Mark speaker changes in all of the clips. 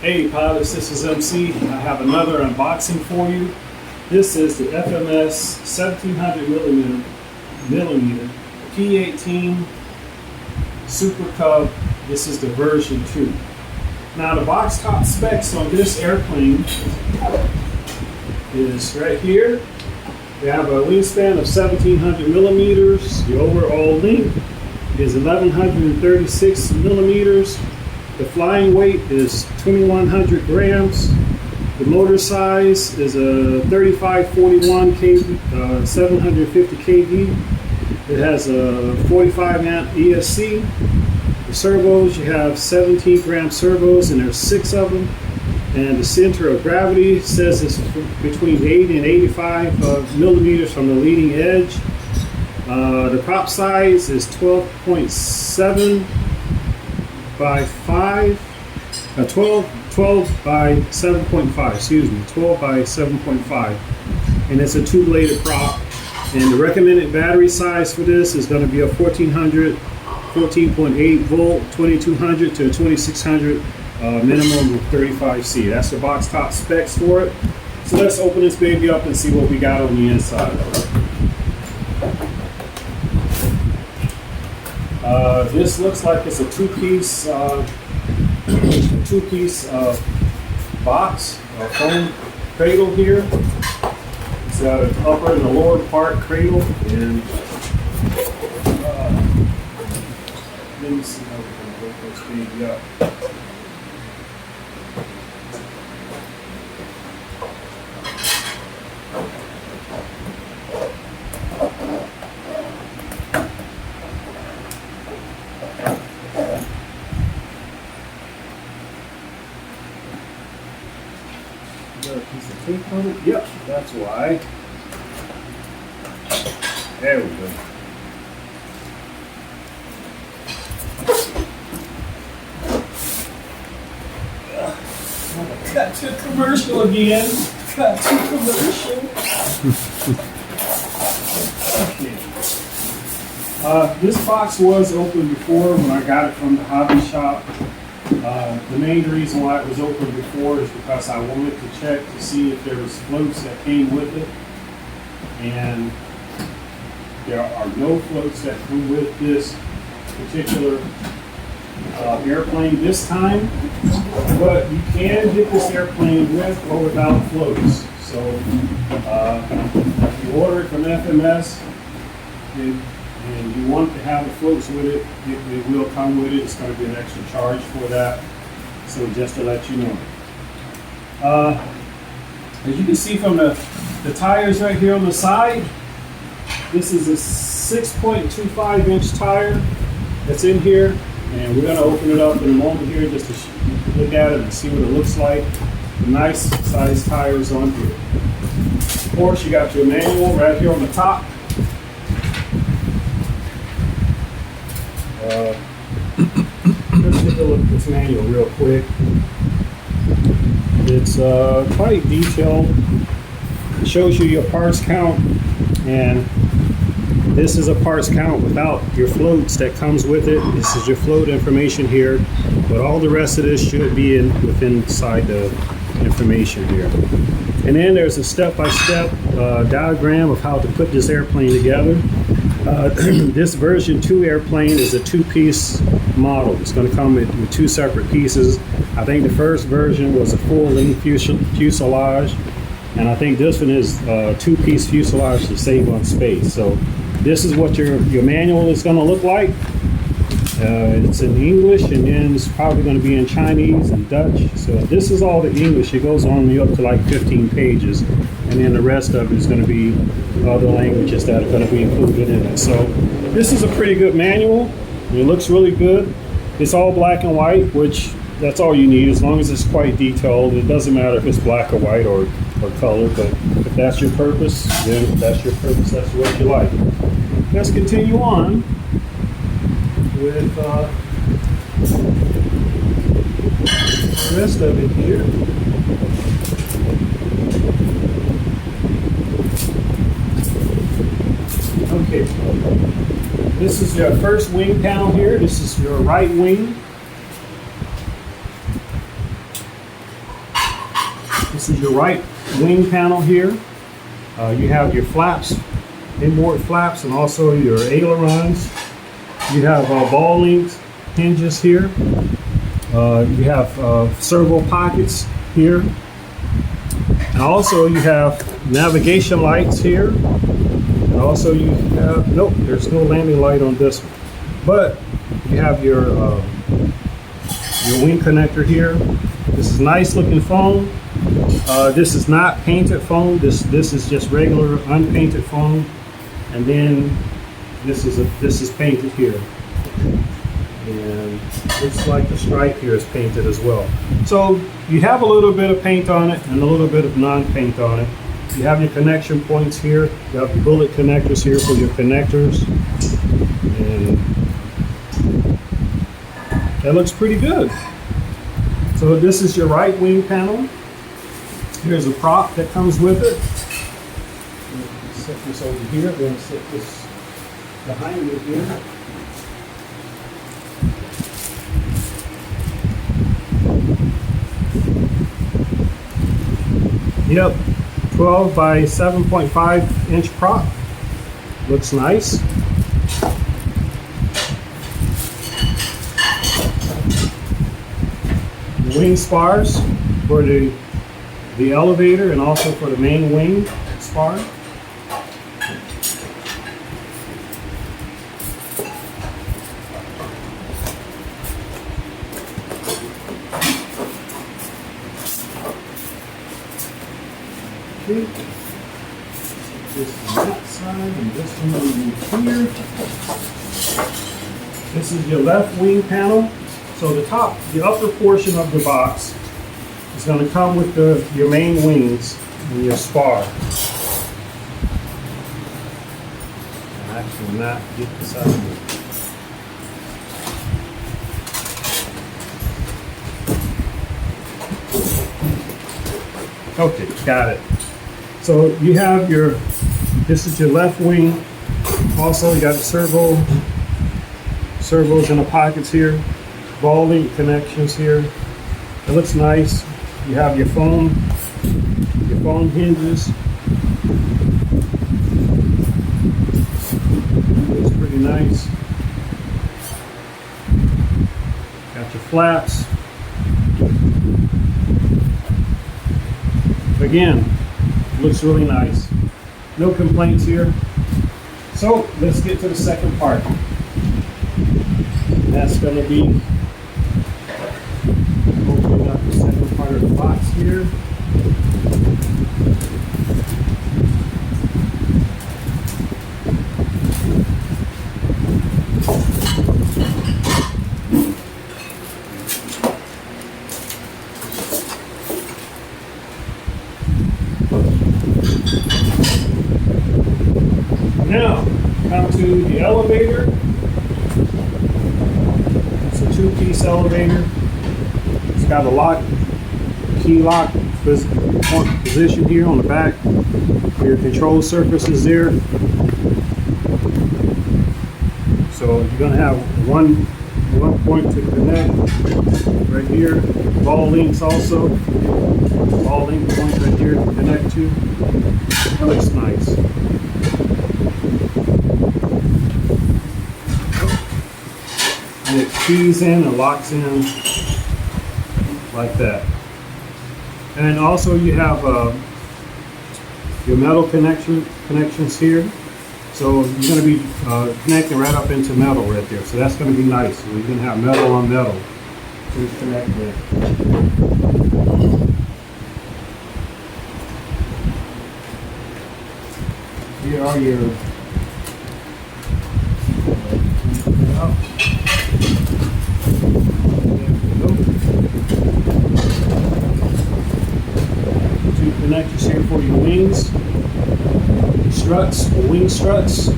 Speaker 1: Hey pilots, this is MC. I have another unboxing for you. This is the FMS 1700 millimeter PA-18 Super Cub. This is the version 2. Now the box top specs on this airplane is right here. They have a wingspan of 1700 millimeters. The overall length is 1136 millimeters. The flying weight is 2100 grams. The motor size is a 3541 kV, 750 kV. It has a 45 amp ESC. The servos, you have 17 gram servos, and there's 6 of them. And the center of gravity says it's between 80 and 85 millimeters from the leading edge. The prop size is 12.7 by 5, 12 by 7.5, excuse me, 12 by 7.5. And it's a 2-bladed prop. And the recommended battery size for this is going to be a 1400, 14.8 volt, 2200 to 2600, minimum of 35C. That's the box top specs for it. So let's open this baby up and see what we got on the inside. This looks like it's a two-piece box, a foam cradle here. It's got an upper and a lower part cradle, and let me see how we're going to hook this baby up. Got a piece of tape on it? Yep, that's why. There we go. Cut to commercial again. Cut to commercial. Okay. This box was open before when I got it from the hobby shop. The main reason why it was open before is because I wanted to check to see if there was floats that came with it, and there are no floats that come with this particular airplane this time, but you can get this airplane with or without floats. So if you order it from FMS and you want to have the floats with it, it will come with it. It's going to be an extra charge for that. So just to let you know. As you can see from the tires right here on the side, this is a 6.25 inch tire that's in here. And we're going to open it up in a moment here just to look at it and see what it looks like. The nice size tires on here. Of course, you got your manual right here on the top. Let's take a look at this manual real quick. It's quite detailed. It shows you your parts count, and this is a parts count without your floats that comes with it. This is your float information here, but all the rest of this should be inside the information here. And then there's a step-by-step diagram of how to put this airplane together. This version 2 airplane is a 2-piece model. It's going to come with 2 separate pieces. I think the first version was a full-length fuselage, and I think this one is a 2-piece fuselage to save on space. So this is what your manual is going to look like. It's in English, and then it's probably going to be in Chinese and Dutch. So this is all the English. It goes on up to like 15 pages, and then the rest of it is going to be other languages that are going to be included in it. So this is a pretty good manual. It looks really good. It's all black and white, which that's all you need as long as it's quite detailed. It doesn't matter if it's black or white or color, but if that's your purpose, then if that's your purpose, that's what you like. Let's continue on with the rest of it here. Okay, this is your first wing panel here. This is your right wing. This is your right wing panel here. You have your flaps, inboard flaps, and also your ailerons. You have ball links, hinges here. You have servo pockets here. And also you have navigation lights here. And also you have, nope, there's no landing light on this one. But you have your wing connector here. This is nice looking foam. This is not painted foam. This is just regular unpainted foam. And then this is painted here. And looks like the stripe here is painted as well. So you have a little bit of paint on it and a little bit of non-paint on it. You have your connection points here. You have the bullet connectors here for your connectors. And that looks pretty good. So this is your right wing panel. Here's a prop that comes with it. Set this over here, then set this behind me here. Yep, 12 by 7.5 inch prop. Looks nice. Wing spars for the elevator and also for the main wing spar. Okay. This on that side and this one over here. This is your left wing panel. So the upper portion of the box is going to come with your main wings and your spar. Actually, not get this out of here. Okay, got it. So you have this is your left wing. Also, you got the servos in the pockets here. Ball link connections here. It looks nice. You have your foam hinges. Looks pretty nice. Got your flaps. Again, looks really nice. No complaints here. So let's get to the second part. That's going to be opening up the second part of the box here. Now, come to the elevator. It's a two-piece elevator. It's got a key lock position here on the back. Your control surface is there. So you're going to have one point to connect right here. Ball links also. Ball link point right here to connect to. That looks nice. And it keys in and locks in like that. And also you have your metal connections here. So you're going to be connecting right up into metal right there. So that's going to be nice. So you're going to have metal on metal to connect with. Here are your two connectors here for your wings. Struts, wing struts.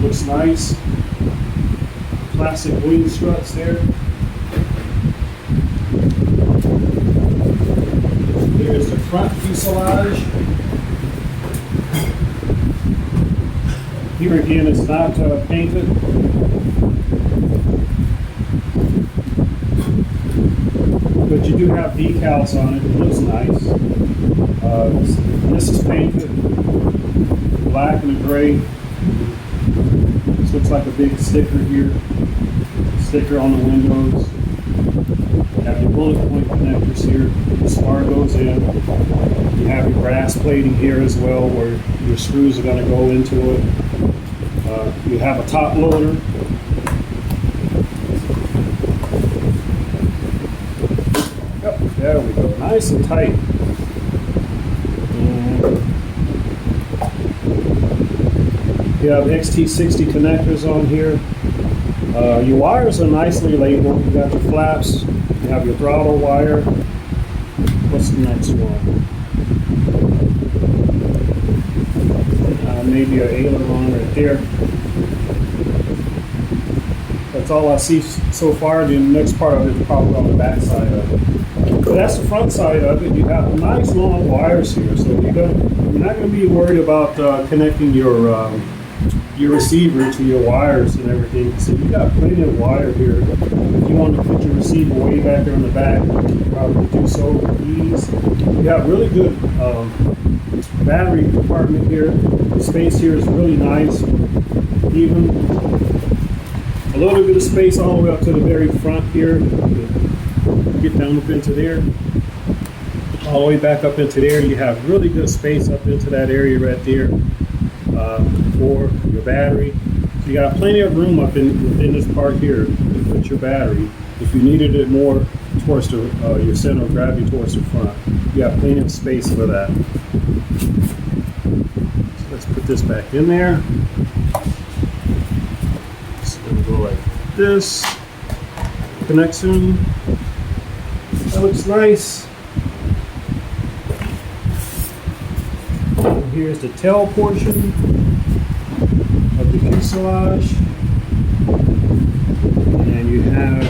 Speaker 1: Looks nice. Classic wing struts there. Here's the front fuselage. Here again, it's not painted. But you do have decals on it. It looks nice. This is painted black and gray. This looks like a big sticker here. Sticker on the windows. You have your bullet point connectors here. The spar goes in. You have your brass plating here as well, where your screws are going to go into it. You have a top loader. Yep, there we go. Nice and tight. And you have XT60 connectors on here. Your wires are nicely labeled. You got your flaps. You have your throttle wire. What's the next one? Maybe an aileron right there. That's all I see so far. The next part of it is probably on the back side of it. But that's the front side of it. You have nice long wires here, so you're not going to be worried about connecting your receiver to your wires and everything. So you got plenty of wire here. If you want to put your receiver way back there in the back, you can probably do so with ease. You have really good battery compartment here. The space here is really nice. Even a little bit of space all the way up to the very front here. Get down up into there. All the way back up into there. You have really good space up into that area right there for your battery. So you got plenty of room up within this part here to put your battery. If you needed it more towards your center of gravity towards the front, you have plenty of space for that. So let's put this back in there. It's going to go like this. Connection. That looks nice. And here's the tail portion of the fuselage. And you have,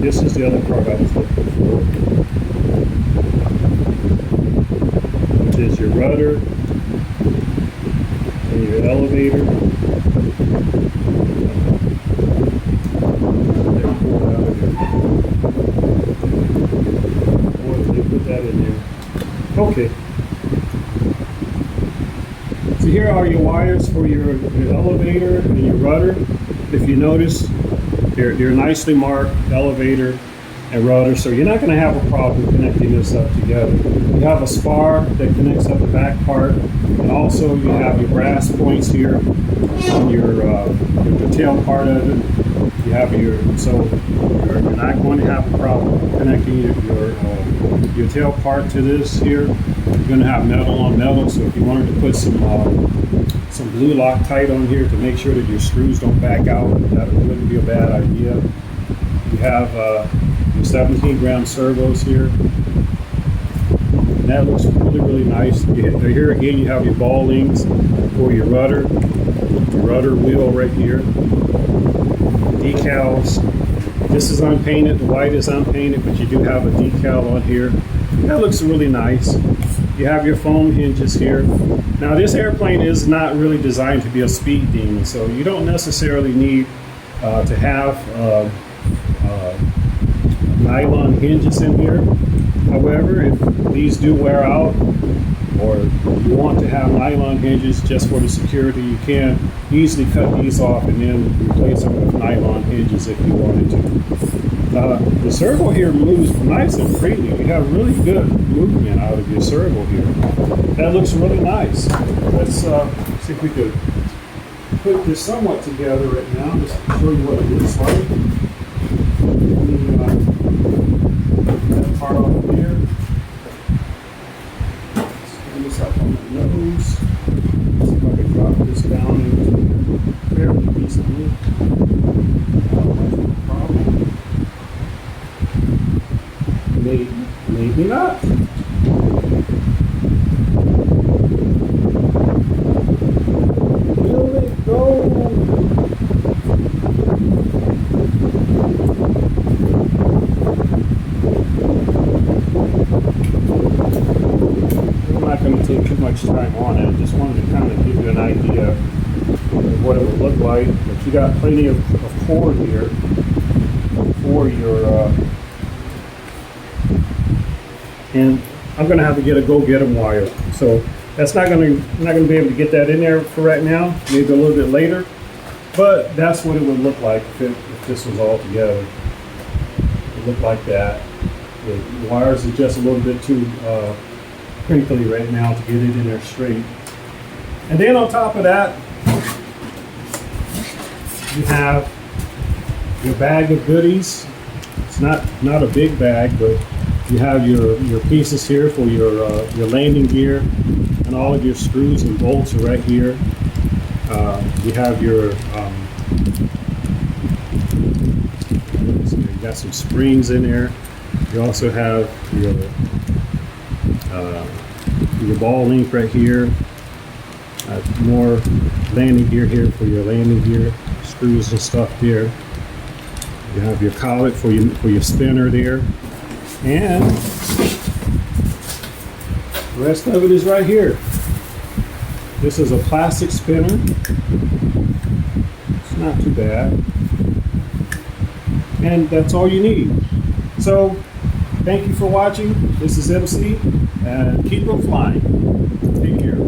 Speaker 1: this is the other part I was looking for, which is your rudder and your elevator. Put that in there. Okay. So here are your wires for your elevator and your rudder. If you notice, they're nicely marked, elevator and rudder, so you're not going to have a problem connecting this up together. You have a spar that connects up the back part, and also you have your brass points here on the tail part of it. You have so you're not going to have a problem connecting your tail part to this here. You're going to have metal on metal, so if you wanted to put some blue Loctite on here to make sure that your screws don't back out, that wouldn't be a bad idea. You have your 17-gram servos here. And that looks really, really nice. Here again, you have your ball links for your rudder wheel right here. Decals. This is unpainted, the white is unpainted, but you do have a decal on here. That looks really nice. You have your foam hinges here. Now this airplane is not really designed to be a speed demon, so you don't necessarily need to have nylon hinges in here. However, if these do wear out, or you want to have nylon hinges just for the security, you can easily cut these off and then replace them with nylon hinges if you wanted to. The servo here moves nice and freely. You have really good movement out of your servo here. That looks really nice. Let's see if we could put this somewhat together right now, just to show you what it looks like. Let me that part off here. This up on the nose. See if I can drop this down into fairly decently. Not much of a problem. Maybe not. Will it go? I'm not going to take too much time on it. I just wanted to kind of give you an idea of what it would look like. But you got plenty of cord here for your and I'm gonna have to get a go-get-em wire. So that's not gonna be able to get that in there for right now. Maybe a little bit later, but that's what it would look like if this was all together. It looked like that. The wires are just a little bit too crinkly right now to get it in there straight. And then on top of that, you have your bag of goodies. It's not a big bag, but you have your pieces here for your landing gear, and all of your screws and bolts are right here. You have your you got some springs in there. You also have your ball link right here. More landing gear here for your landing gear, screws and stuff there. You have your collet for your spinner there, and the rest of it is right here. This is a plastic spinner. It's not too bad, and that's all you need. So thank you for watching. This is MC, and keep them flying. Take care.